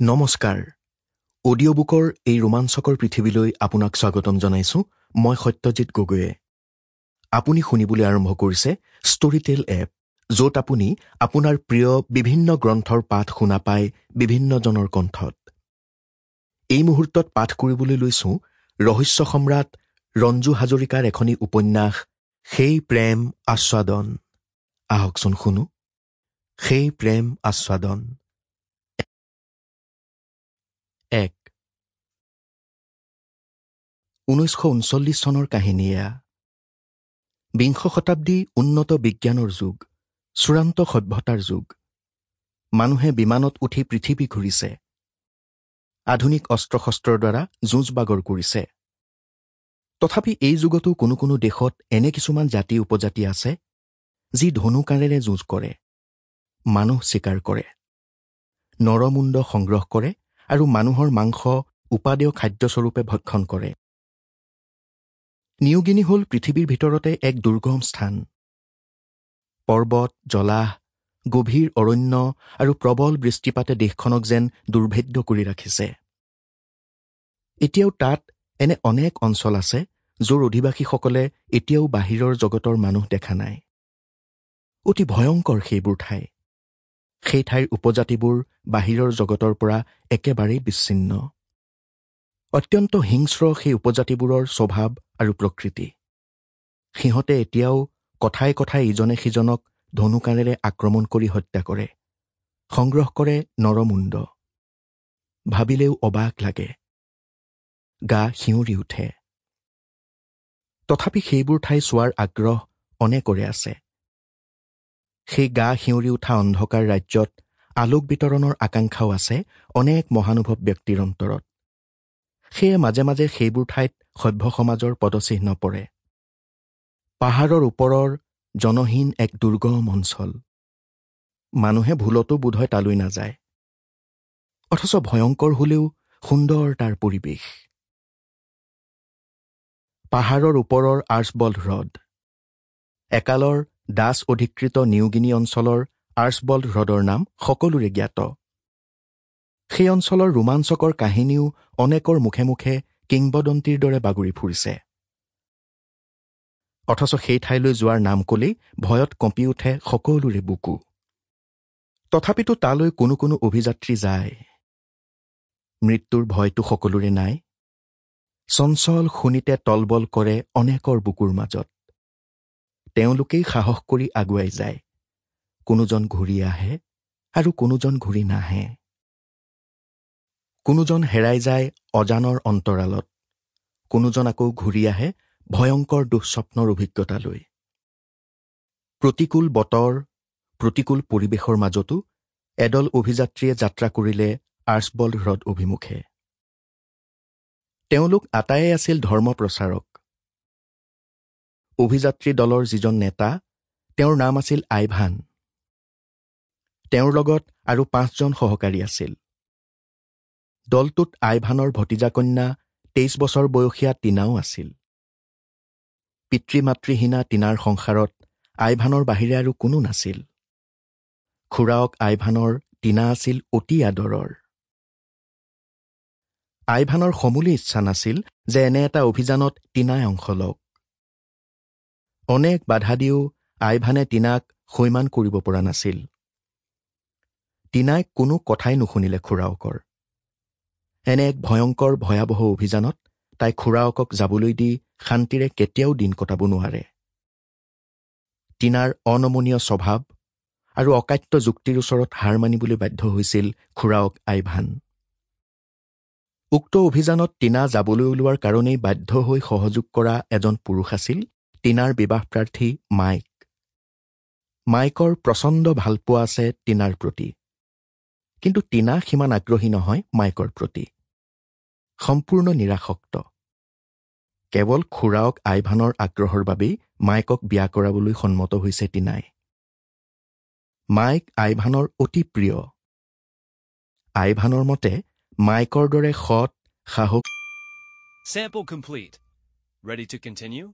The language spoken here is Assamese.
নমস্কাৰ অডিঅ' বুকৰ এই ৰোমাঞ্চকৰ পৃথিৱীলৈ আপোনাক স্বাগতম জনাইছো মই সত্যজিৎ গগৈয়ে আপুনি শুনিবলৈ আৰম্ভ কৰিছে ষ্টৰীটেল এপ য'ত আপুনি আপোনাৰ প্ৰিয় বিভিন্ন গ্ৰন্থৰ পাঠ শুনা পায় বিভিন্নজনৰ কণ্ঠত এই মুহূৰ্তত পাঠ কৰিবলৈ লৈছো ৰহস্য সম্ৰাট ৰঞ্জু হাজৰিকাৰ এখনি উপন্যাস সেই প্ৰেম আস্বাদন আহকচোন শুনো সেই প্ৰেম আস্বাদন ১ ১৯৩৯ চনৰ কাহিনী এয়া বিংশ শতাব্দী উন্নত বিজ্ঞানৰ যুগ চূড়ান্ত সভ্যতাৰ যুগ মানুহে বিমানত উঠি পৃথিৱী ঘূৰিছে আধুনিক অস্ত্ৰ শস্ত্ৰৰ দ্বাৰা যুঁজ বাগৰ কৰিছে তথাপি এই যুগতো কোনো কোনো দেশত এনে কিছুমান জাতি উপজাতি আছে যি ধনুকাঁড়েৰে যুঁজ কৰে মানুহ চিকাৰ কৰে নৰমুণ্ড সংগ্ৰহ কৰে আৰু মানুহৰ মাংস উপাদেয় খাদ্যস্বৰূপে ভক্ষণ কৰে নিউগিনি হ'ল পৃথিৱীৰ ভিতৰতে এক দুৰ্গম স্থান পৰ্বত জলাহ গভীৰ অৰণ্য আৰু প্ৰবল বৃষ্টিপাতে দেশখনক যেন দুৰ্ভেদ্য কৰি ৰাখিছে এতিয়াও তাত এনে অনেক অঞ্চল আছে য'ৰ অধিবাসীসকলে এতিয়াও বাহিৰৰ জগতৰ মানুহ দেখা নাই অতি ভয়ংকৰ সেইবোৰ ঠাই সেই ঠাইৰ উপজাতিবোৰ বাহিৰৰ জগতৰ পৰা একেবাৰেই বিচ্ছিন্ন অত্যন্ত হিংস্ৰ সেই উপজাতিবোৰৰ স্বভাৱ আৰু প্ৰকৃতি সিহঁতে এতিয়াও কথাই কথাই ইজনে সিজনক ধনুকাঁড়েৰে আক্ৰমণ কৰি হত্যা কৰে সংগ্ৰহ কৰে নৰমুণ্ড ভাবিলেও অবাক লাগে গা শিউৰি উঠে তথাপি সেইবোৰ ঠাই চোৱাৰ আগ্ৰহ অনেকৰে আছে সেই গা শিউৰি উঠা অন্ধকাৰ ৰাজ্যত আলোক বিতৰণৰ আকাংক্ষাও আছে অনেক মহানুভৱ ব্যক্তিৰ অন্তৰত সেয়ে মাজে মাজে সেইবোৰ ঠাইত সভ্য সমাজৰ পদচিহ্ন পৰে পাহাৰৰ ওপৰৰ জনহীন এক দুৰ্গম অঞ্চল মানুহে ভুলতো বোধহয় তালৈ নাযায় অথচ ভয়ংকৰ হলেও সুন্দৰ তাৰ পৰিৱেশ পাহাৰৰ ওপৰৰ আৰ্চবল্ড হ্ৰদ একালৰ দাস অধিকৃত নিউগিনি অঞ্চলৰ আৰ্চবল্ড হ্ৰদৰ নাম সকলোৰে জ্ঞাত সেই অঞ্চলৰ ৰোমাঞ্চকৰ কাহিনীও অনেকৰ মুখে মুখে কিংবদন্তীৰ দৰে বাগৰি ফুৰিছে অথচ সেই ঠাইলৈ যোৱাৰ নাম কলেই ভয়ত কঁপি উঠে সকলোৰে বুকু তথাপিতো তালৈ কোনো কোনো অভিযাত্ৰী যায় মৃত্যুৰ ভয়তো সকলোৰে নাই চঞ্চল শুনিতে তলবল কৰে অনেকৰ বুকুৰ মাজত তেওঁলোকেই সাহস কৰি আগুৱাই যায় কোনোজন ঘূৰি আহে আৰু কোনোজন ঘূৰি নাহে কোনোজন হেৰাই যায় অজানৰ অন্তৰালত কোনোজন আকৌ ঘূৰি আহে ভয়ংকৰ দুঃস্বপ্নৰ অভিজ্ঞতা লৈ প্ৰতিকূল বতৰ প্ৰতিকূল পৰিৱেশৰ মাজতো এদল অভিযাত্ৰীয়ে যাত্ৰা কৰিলে আৰ্চবল্ড হ্ৰদ অভিমুখে তেওঁলোক আটায়ে আছিল ধৰ্ম প্ৰচাৰক অভিযাত্ৰী দলৰ যিজন নেতা তেওঁৰ নাম আছিল আইভান তেওঁৰ লগত আৰু ৫ জন সহকাৰী আছিল দলটোত আইভানৰ ভতিজা কন্যা ২৩ বছৰ বয়সীয়া টিনাও আছিল পিতৃ-মাতৃহীনা টিনাৰ সংসাৰত আইভানৰ বাহিৰে আৰু কোনো নাছিল খুৰাওক আইভানৰ টিনা আছিল অতি আদৰৰ আইভানৰ সমূলি ইচ্ছা নাছিল যে এনে এটা অভিযানত টিনাই অংশ লওক অনেক বাধা দিও আইভানে টিনাক সৈমান কৰিব পৰা নাছিল টিনাই কোনো কথাই নুশুনিলে খুৰাওকৰ এনে এক ভয়ংকৰ ভয়াৱহ অভিযানত তাই খুৰাওকক যাবলৈ দি শান্তিৰে কেতিয়াও দিন কটাব নোৱাৰে টিনাৰ অনমনীয় স্বভাৱ আৰু অকাট্য যুক্তিৰ ওচৰত হাৰ মানিবলৈ বাধ্য হৈছিল খুৰাওক আইভান উক্ত অভিযানত টিনা যাবলৈ ওলোৱাৰ কাৰণেই বাধ্য হৈ সহযোগ কৰা এজন পুৰুষ আছিল টিনাৰ বিবাহ প্ৰাৰ্থী মাইকৰ প্ৰচণ্ড ভালপোৱা আছে টিনাৰ প্ৰতি কিন্তু টিনা সিমান আগ্ৰহী নহয় মাইকৰ প্ৰতি সম্পূৰ্ণ নিৰাসক্ত কেৱল খুৰাওক আইভানৰ আগ্ৰহৰ বাবেই মাইকক বিয়া কৰাবলৈ সন্মত হৈছে টিনাই মাইক আইভানৰ অতি প্ৰিয় আইভানৰ মতে মাইকৰ দৰে সৎ সাহস Sample complete. Ready to continue?